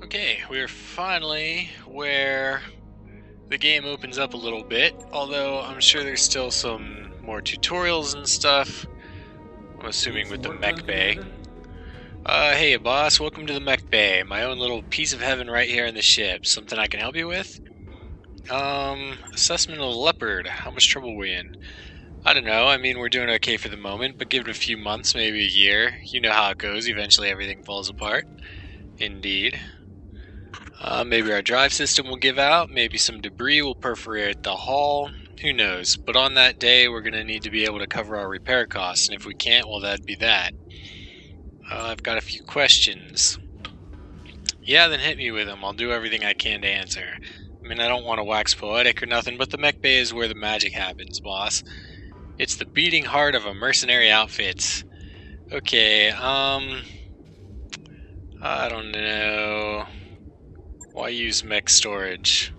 Okay, we're finally where the game opens up a little bit, although I'm sure there's still some more tutorials and stuff. I'm assuming with the Mech Bay. Hey boss, welcome to the Mech Bay, my own little piece of heaven right here in the ship. Something I can help you with? Assessment of the Leopard. How much trouble are we in? I don't know, I mean we're doing okay for the moment, but give it a few months, maybe a year. You know how it goes, eventually everything falls apart. Indeed. Maybe our drive system will give out, maybe some debris will perforate the hull, who knows. But on that day, we're going to need to be able to cover our repair costs, and if we can't, well, that'd be that. I've got a few questions. Yeah, then hit me with them. I'll do everything I can to answer. I mean, I don't want to wax poetic or nothing, but the Mech Bay is where the magic happens, boss. It's the beating heart of a mercenary outfit. Okay, I don't know. Why use mech storage?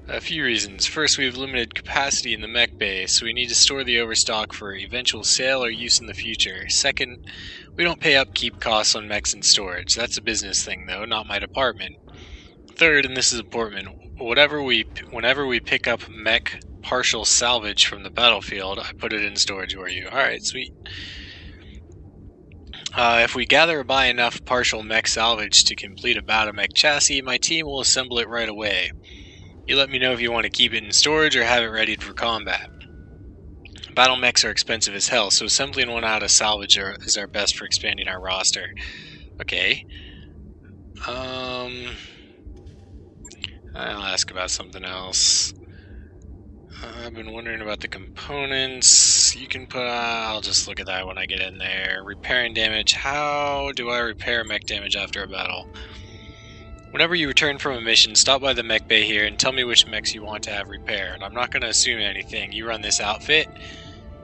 A few reasons. First, we have limited capacity in the Mech Bay, so we need to store the overstock for eventual sale or use in the future. Second, we don't pay upkeep costs on mechs in storage. That's a business thing, though, not my department. Third, and this is important, whenever we pick up mech partial salvage from the battlefield, I put it in storage for you. Alright, sweet. If we gather or buy enough partial mech salvage to complete a BattleTech chassis, my team will assemble it right away. You let me know if you want to keep it in storage or have it ready for combat. Battle mechs are expensive as hell, so assembling one out of salvage is our best for expanding our roster. Okay. I'll ask about something else. I've been wondering about the components. You can put... I'll just look at that when I get in there. Repairing damage. How do I repair mech damage after a battle? Whenever you return from a mission, stop by the Mech Bay here and tell me which mechs you want to have repaired. I'm not going to assume anything. You run this outfit,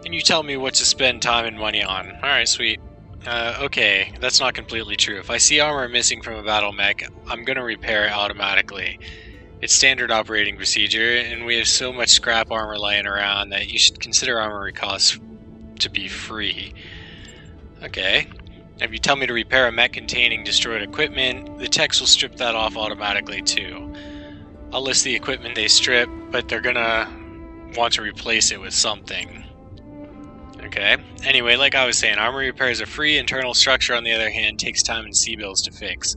and you tell me what to spend time and money on. Alright, sweet. Okay, that's not completely true. If I see armor missing from a battle mech, I'm going to repair it automatically. It's standard operating procedure, and we have so much scrap armor laying around that you should consider armory costs to be free. Okay. If you tell me to repair a mech containing destroyed equipment, the techs will strip that off automatically too. I'll list the equipment they strip, but they're gonna want to replace it with something. Okay. Anyway, like I was saying, armory repairs are free. Internal structure, on the other hand, takes time and C-bills to fix.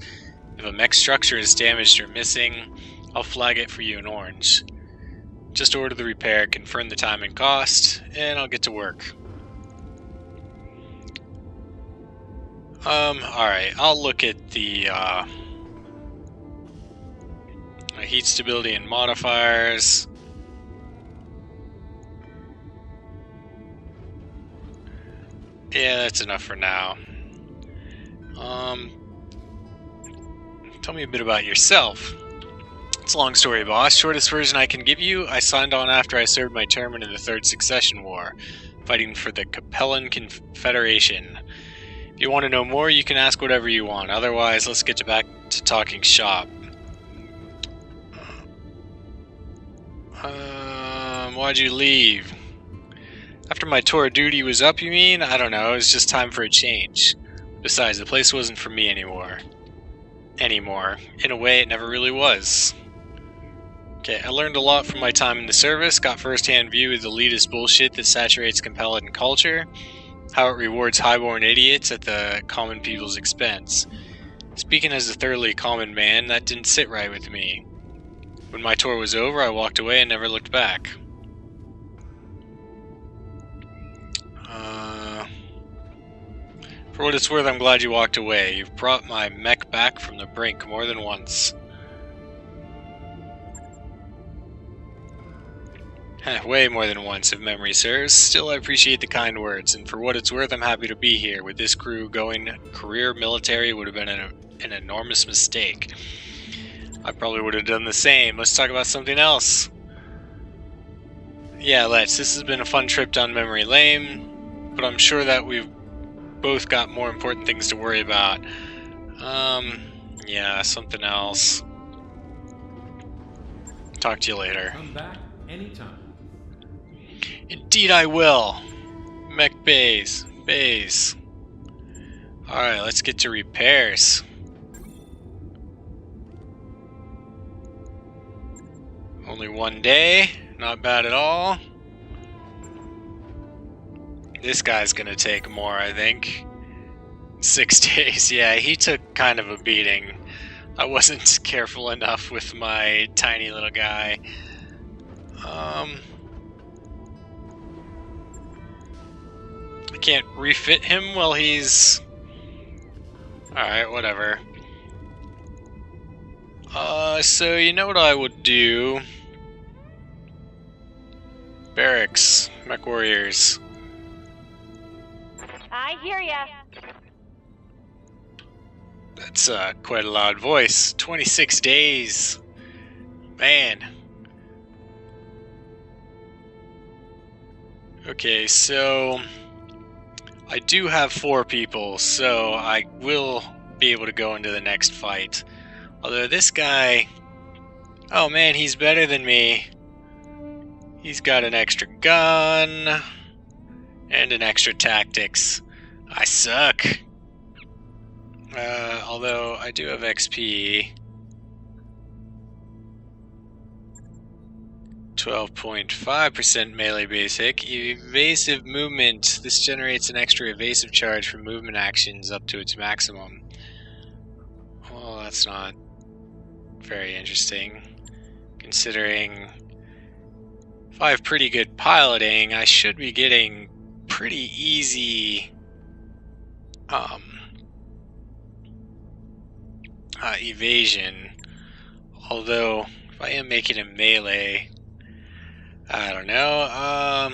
If a mech structure is damaged or missing, I'll flag it for you in orange. Just order the repair, confirm the time and cost, and I'll get to work. Alright, I'll look at the heat stability and modifiers. Yeah, that's enough for now. Tell me a bit about yourself. It's a long story, boss. Shortest version I can give you, I signed on after I served my term in the Third Succession War, fighting for the Capellan Confederation. If you want to know more, you can ask whatever you want. Otherwise, let's get back to talking shop. Why'd you leave? After my tour of duty was up, you mean? I don't know, it was just time for a change. Besides, the place wasn't for me anymore. In a way, it never really was. Okay, I learned a lot from my time in the service, got first-hand view of the elitist bullshit that saturates Capellan culture, how it rewards highborn idiots at the common people's expense. Speaking as a thoroughly common man, that didn't sit right with me. When my tour was over, I walked away and never looked back. For what it's worth, I'm glad you walked away. You've brought my mech back from the brink more than once. Way more than once, if memory serves. Still, I appreciate the kind words, and for what it's worth, I'm happy to be here. With this crew going career military would have been an enormous mistake. I probably would have done the same. Let's talk about something else. Yeah, let's. This has been a fun trip down memory lane, but I'm sure that we've both got more important things to worry about. Yeah, something else. Talk to you later. Come back anytime. Indeed I will. Mech Bays. Alright, let's get to repairs. Only 1 day, not bad at all. This guy's gonna take more, I think. 6 days, yeah, he took kind of a beating. I wasn't careful enough with my tiny little guy. I can't refit him while he's... Alright, whatever. So you know what I would do? Barracks, Mech Warriors. I hear ya. That's quite a loud voice. 26 days. Man. Okay, so I do have 4 people, so I will be able to go into the next fight. Although this guy... Oh man, he's better than me. He's got an extra gun and an extra tactics. I suck. Although I do have XP. 12.5% melee basic. Evasive movement. This generates an extra evasive charge for movement actions up to its maximum. Well, that's not very interesting. Considering if I have pretty good piloting, I should be getting pretty easy evasion. Although, if I am making a melee, I don't know.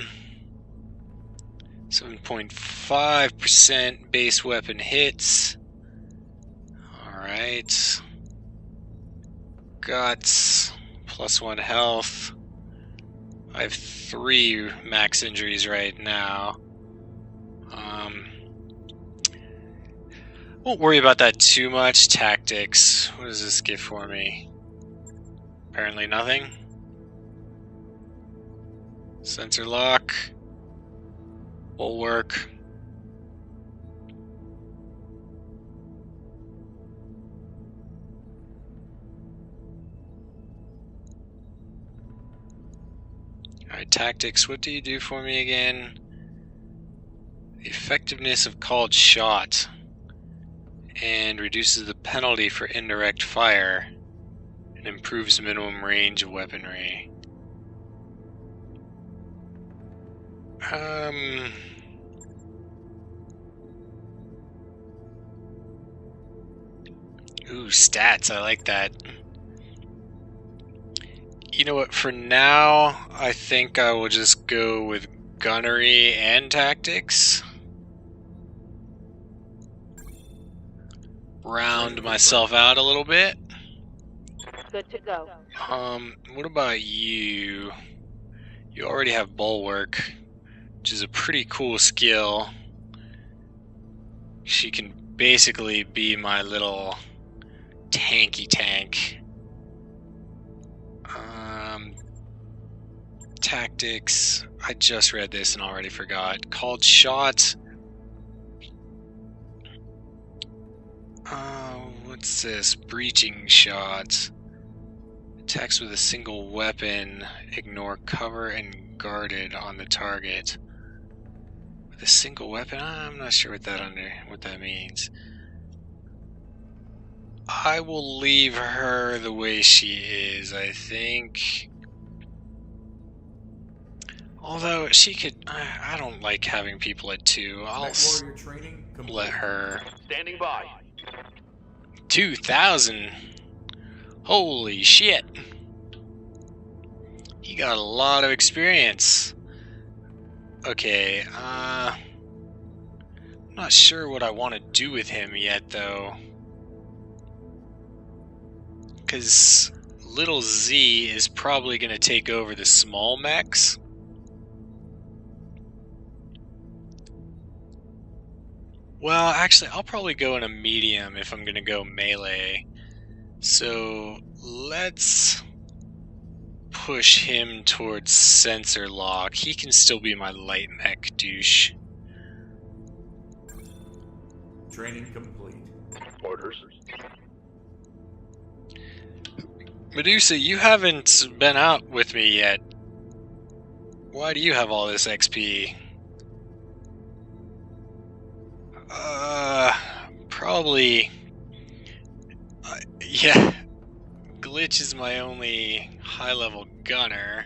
7.5% base weapon hits. Alright. Guts. +1 health. I have 3 max injuries right now. Won't worry about that too much. Tactics. What does this give for me? Apparently nothing. Sensor lock. Bulwark. Alright, tactics. What do you do for me again? The effectiveness of called shot. And reduces the penalty for indirect fire. And improves minimum range of weaponry. Ooh, stats. I like that. You know what? For now, I think I will just go with gunnery and tactics. Round myself out a little bit. Good to go. What about you? You already have bulwark, which is a pretty cool skill. She can basically be my little tanky tank. Tactics. I just read this and already forgot. Called shot. What's this? Breaching shot. Attacks with a single weapon. Ignore cover and guarded on the target. With a single weapon? I'm not sure what that means. I will leave her the way she is, I think. Although she could, I don't like having people at 2. I'll let her. Standing by. 2,000. Holy shit. He got a lot of experience. Okay, I'm not sure what I want to do with him yet, though. Because little Z is probably going to take over the small mechs. Well, actually, I'll probably go in a medium if I'm going to go melee. So, let's push him towards sensor lock. He can still be my light mech douche. Training complete. Orders. Medusa, you haven't been out with me yet. Why do you have all this XP? Probably... yeah. Glitch is my only high-level gunner.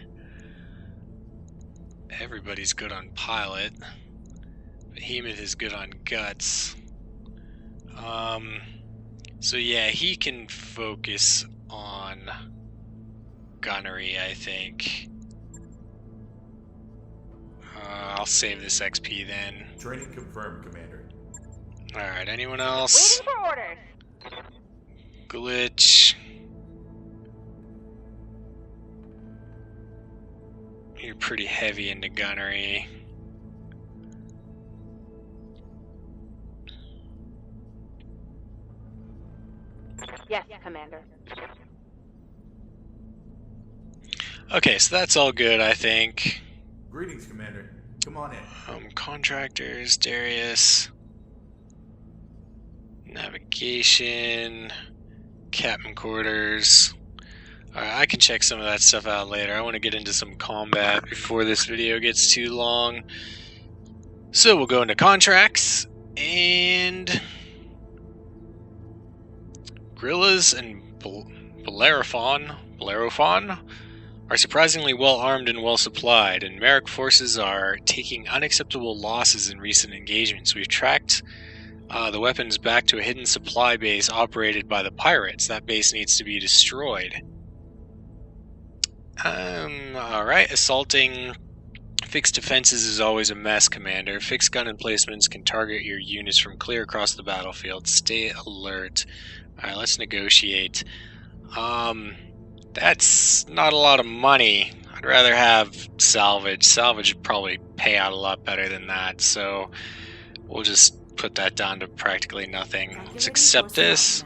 Everybody's good on pilot. Behemoth is good on guts. So yeah, he can focus on gunnery, I think. I'll save this XP then. Training confirmed, Commander. Alright, anyone else? Waiting for orders. Glitch. You're pretty heavy into gunnery. Yes, Commander. Okay, so that's all good, I think. Greetings, Commander. Come on in. Contractors, Darius. Navigation. Captain quarters. Alright, I can check some of that stuff out later. I want to get into some combat before this video gets too long. So we'll go into contracts, and Guerrillas and Bellerophon are surprisingly well armed and well supplied, and Merrick forces are taking unacceptable losses in recent engagements. We've tracked the weapons back to a hidden supply base operated by the pirates. That base needs to be destroyed. Alright, assaulting fixed defenses is always a mess, Commander. Fixed gun emplacements can target your units from clear across the battlefield. Stay alert. Alright, let's negotiate. That's not a lot of money. I'd rather have salvage. Salvage would probably pay out a lot better than that, so we'll just put that down to practically nothing. Let's accept this.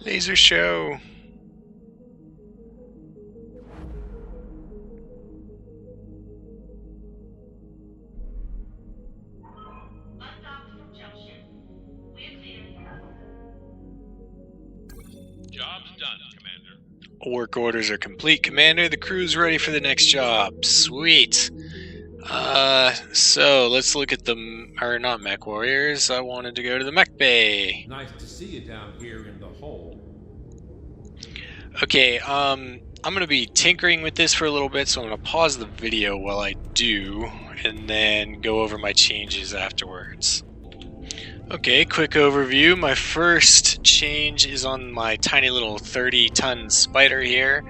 Laser show. Job's done, Commander. Work orders are complete, Commander. The crew's ready for the next job. Sweet. So let's look at the, or not Mech Warriors. I wanted to go to the Mech Bay. Nice to see you down here in the hole. Okay, I'm gonna be tinkering with this for a little bit, so I'm gonna pause the video while I do, and then go over my changes afterwards. Okay, quick overview. My first change is on my tiny little 30-ton spider here.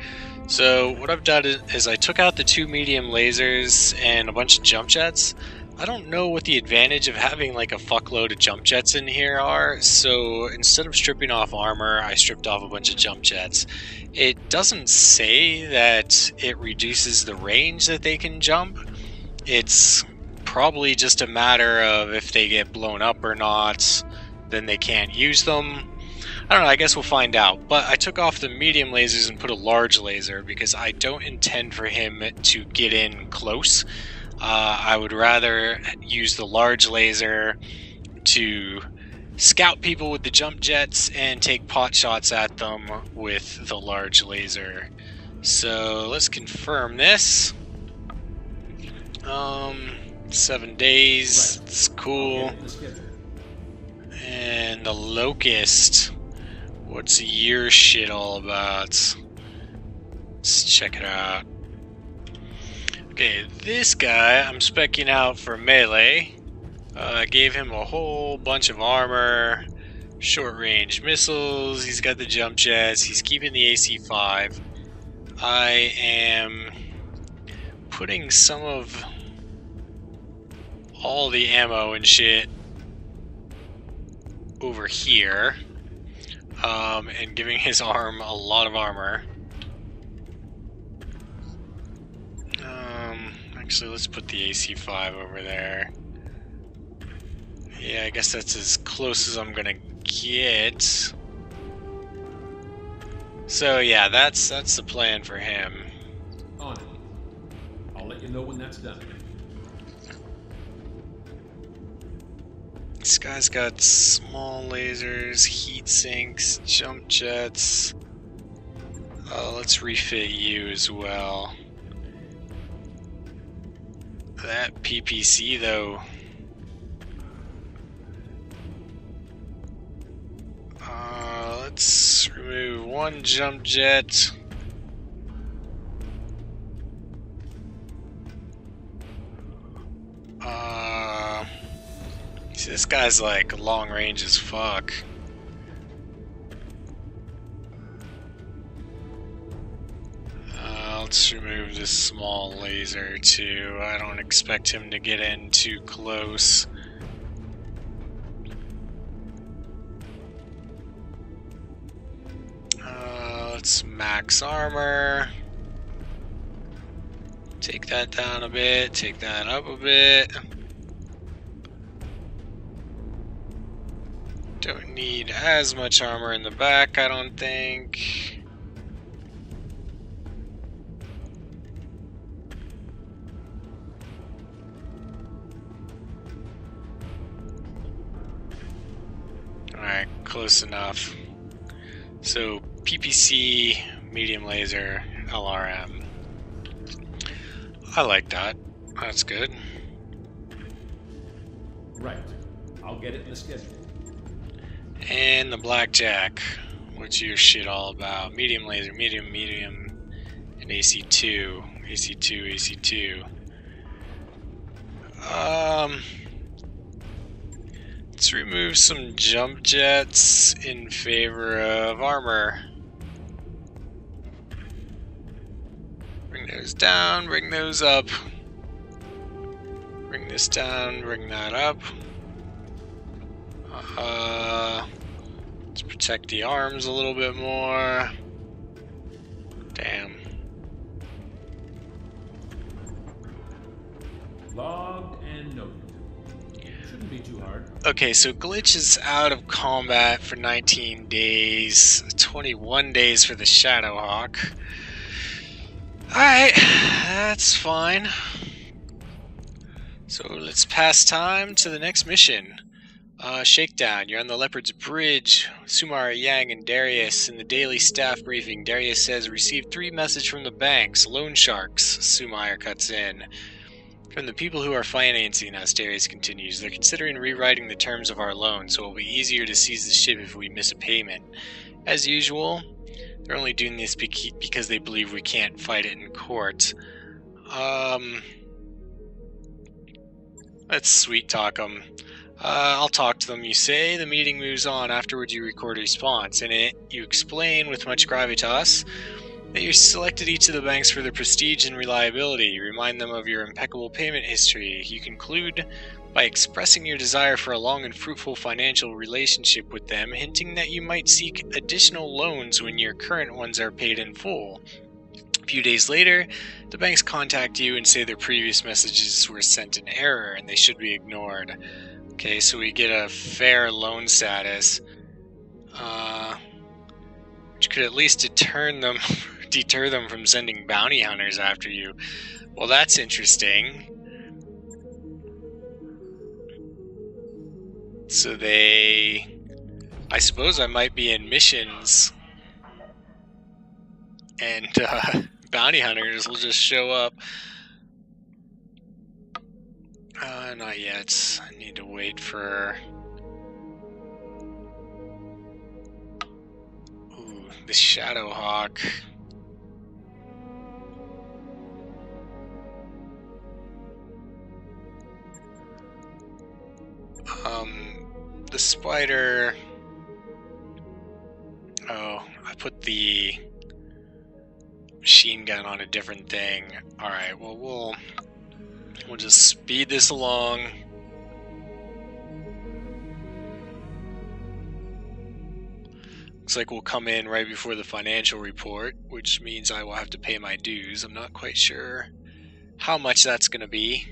So what I've done is I took out the 2 medium lasers and a bunch of jump jets. I don't know what the advantage of having like a fuckload of jump jets in here are, so instead of stripping off armor, I stripped off a bunch of jump jets. It doesn't say that it reduces the range that they can jump. It's probably just a matter of if they get blown up or not, then they can't use them. I don't know, I guess we'll find out. But I took off the medium lasers and put a large laser because I don't intend for him to get in close. I would rather use the large laser to scout people with the jump jets and take pot shots at them with the large laser. So let's confirm this. 7 days, it's cool. And the Locust. What's your shit all about? Let's check it out. Okay, this guy I'm speccing out for melee. I gave him a whole bunch of armor, short range missiles, he's got the jump jets, he's keeping the AC-5. I am putting some of all the ammo and shit over here. And giving his arm a lot of armor. I Actually, let's put the AC-5 over there. Yeah, I guess that's as close as I'm gonna get. So yeah, that's the plan for him. On it. I'll let you know when that's done. This guy's got small lasers, heat sinks, jump jets. Let's refit you as well. That PPC though. Let's remove one jump jet. See, this guy's like long range as fuck. Let's remove this small laser too. I don't expect him to get in too close. Let's max armor. Take that down a bit, take that up a bit. Don't need as much armor in the back, I don't think. Alright, close enough. So, PPC, medium laser, LRM. I like that. That's good. Right. I'll get it in the schedule. And the blackjack. What's your shit all about? Medium laser, medium, and AC2. AC2. Let's remove some jump jets in favor of armor. Bring those down, bring those up. Bring this down, bring that up. Let's protect the arms a little bit more. Damn. Logged and noted. Shouldn't be too hard. Okay, so Glitch is out of combat for 19 days, 21 days for the Shadowhawk. Alright, that's fine. So let's pass time to the next mission. Shakedown, you're on the Leopard's Bridge. Sumar, Yang, and Darius. In the daily staff briefing, Darius says, received 3 messages from the banks, loan sharks. Sumar cuts in. From the people who are financing us, Darius continues, they're considering rewriting the terms of our loan, so it will be easier to seize the ship if we miss a payment. As usual, they're only doing this because they believe we can't fight it in court. Let's sweet talk them. I'll talk to them, you say. The meeting moves on. Afterwards, you record a response. In it, you explain with much gravitas that you selected each of the banks for their prestige and reliability. You remind them of your impeccable payment history. You conclude by expressing your desire for a long and fruitful financial relationship with them, hinting that you might seek additional loans when your current ones are paid in full. A few days later, the banks contact you and say their previous messages were sent in error and they should be ignored. Okay, so we get a fair loan status, which could at least deter them from sending bounty hunters after you. Well, that's interesting. So I suppose I might be in missions, and bounty hunters will just show up. Not yet. I need to wait for... Ooh, the Shadowhawk. The spider... Oh, I put the machine gun on a different thing. Alright, well, we'll just speed this along. Looks like we'll come in right before the financial report, which means I will have to pay my dues. I'm not quite sure how much that's gonna be.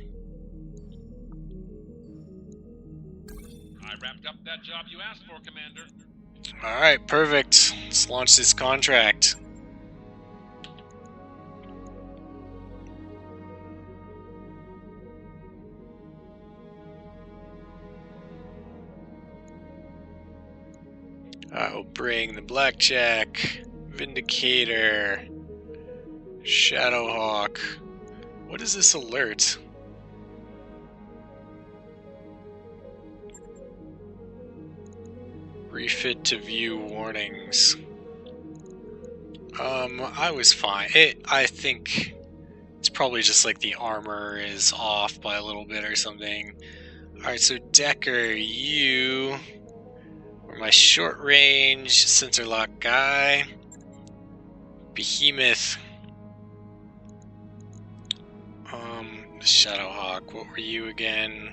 I wrapped up that job you asked for, Commander. Alright, perfect. Let's launch this contract. I'll bring the Blackjack, Vindicator, Shadowhawk. What is this alert? Refit to view warnings. I was fine. I think it's probably just like the armor is off by a little bit or something. Alright, so Decker, you are my short range sensor lock guy. Behemoth. Shadowhawk, what were you again?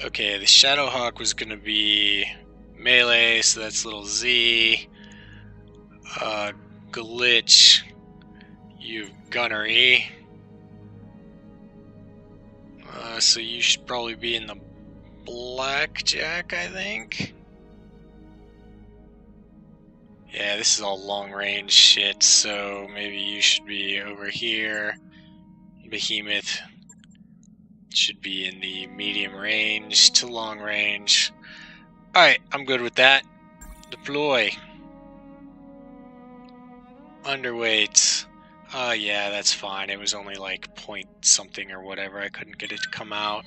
Okay, the Shadowhawk was gonna be melee, so that's little Z. Glitch, you've gunnery. So you should probably be in the Blackjack, I think. Yeah, this is all long range shit, so maybe you should be over here. Behemoth should be in the medium range to long range. Alright, I'm good with that. Deploy. Underweight. Yeah, that's fine. It was only like point something or whatever. I couldn't get it to come out.